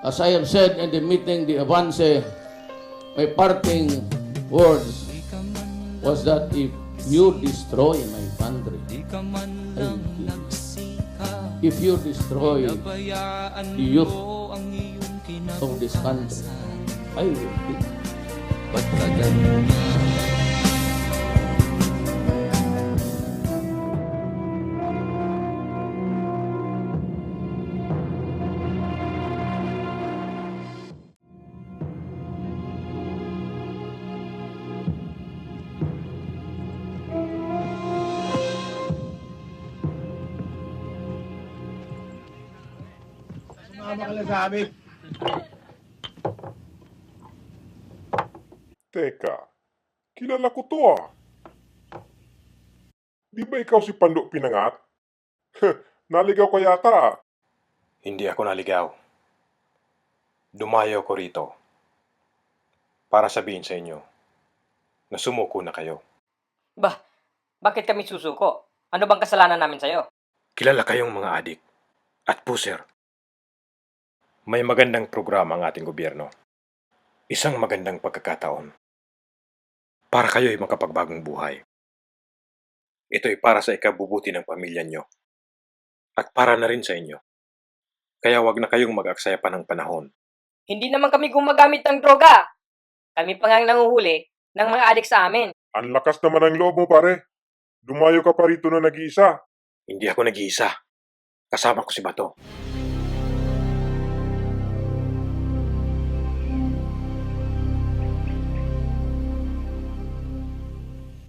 As I have said in the meeting, the Avance, my parting words was that if you destroy my country, I will kill you. If you destroy the youth of this country, I will kill you. Teka, kilala ko to ah. Di ba ikaw si Pando Pinangat? Naligaw ka yata ah. Hindi ako naligaw. Dumayo ko rito para sabihin sa inyo na sumuko na kayo. Bah, bakit kami susuko? Ano bang kasalanan namin sa'yo? Kilala kayong mga adik at puser. May magandang programa ang ating gobyerno. Isang magandang pagkakataon para kayo ay makapagbagong buhay. Ito ay para sa ikabubuti ng pamilya nyo at para na rin sa inyo. Kaya wag na kayong mag-aksaya pa ng panahon. Hindi naman kami gumagamit ng droga. Kami pa nga ang nanguhuli ng mga adik sa amin. Ang lakas naman ng loob mo pare. Dumayo ka pa rito na nag-iisa. Hindi ako nag-iisa. Kasama ko si Bato.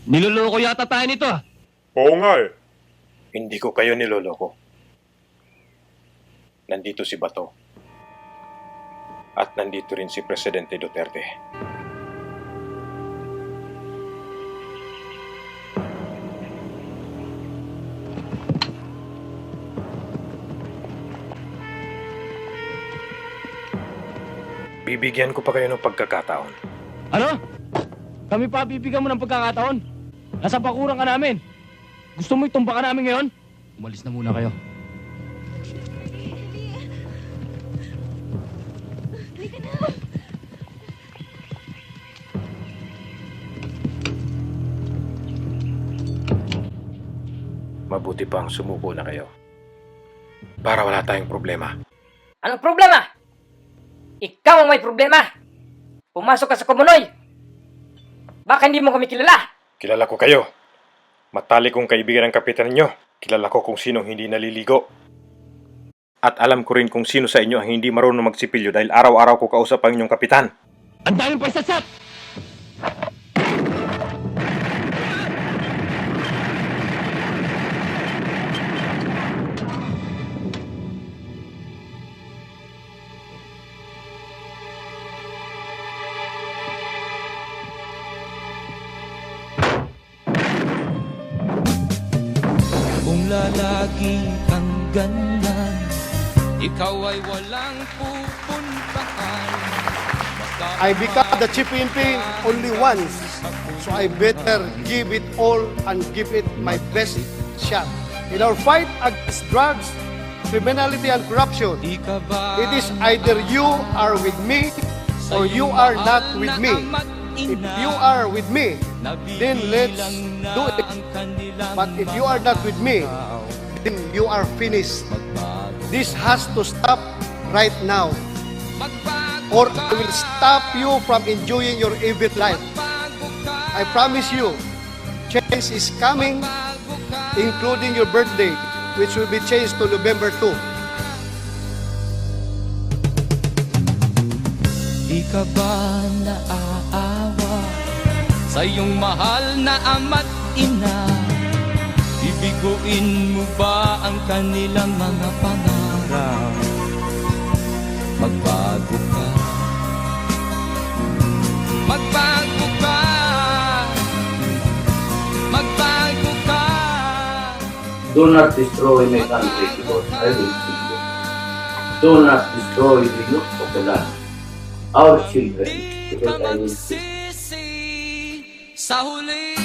Niloloko yata tayo nito ah. Oo nga eh. Hindi ko kayo niloloko. Nandito si Bato. At nandito rin si Presidente Duterte. Bibigyan ko pa kayo ng pagkakataon. Ano? Kami pa bibigyan mo ng pagkakataon? Nasa pakurang ka namin. Gusto mo itumba ka namin ngayon? Umalis na muna kayo. Mabuti pa ang sumuko na kayo. Para wala tayong problema. Anong problema? Ikaw ang may problema. Pumasok ka sa Kumunoy. Baka hindi mo kami kilala. Kilala ko kayo. Matalik kong kaibigan ng kapitan nyo. Kilala ko kung sinong hindi naliligo. At alam ko rin kung sino sa inyo ang hindi marunong magsipilyo dahil araw-araw ko kausap ang inyong kapitan. Ang daming pagsasap! Kung lalagi kang ganyan, ikaw ay walang pupuntahan. I become the Chief PNP only once, so I better give it all and give it my best shot. In our fight against drugs, criminality, and corruption, it is either you are with me or you are not with me. If you are with me, then let's do it. But if you are not with me, then you are finished. This has to stop right now, or I will stop you from enjoying your evil life. I promise you, change is coming, including your birthday, which will be changed to November 2. Di ka ba naaawa sa iyong mahal na ama't ina? Bibiguin mo ba ang kanilang mga pangarap? Magbago ka. Magbago ka. Magbago ka. Do not destroy my country because I will kill you. Do not destroy the youth of the land, our children, because I will kill you. Sa huli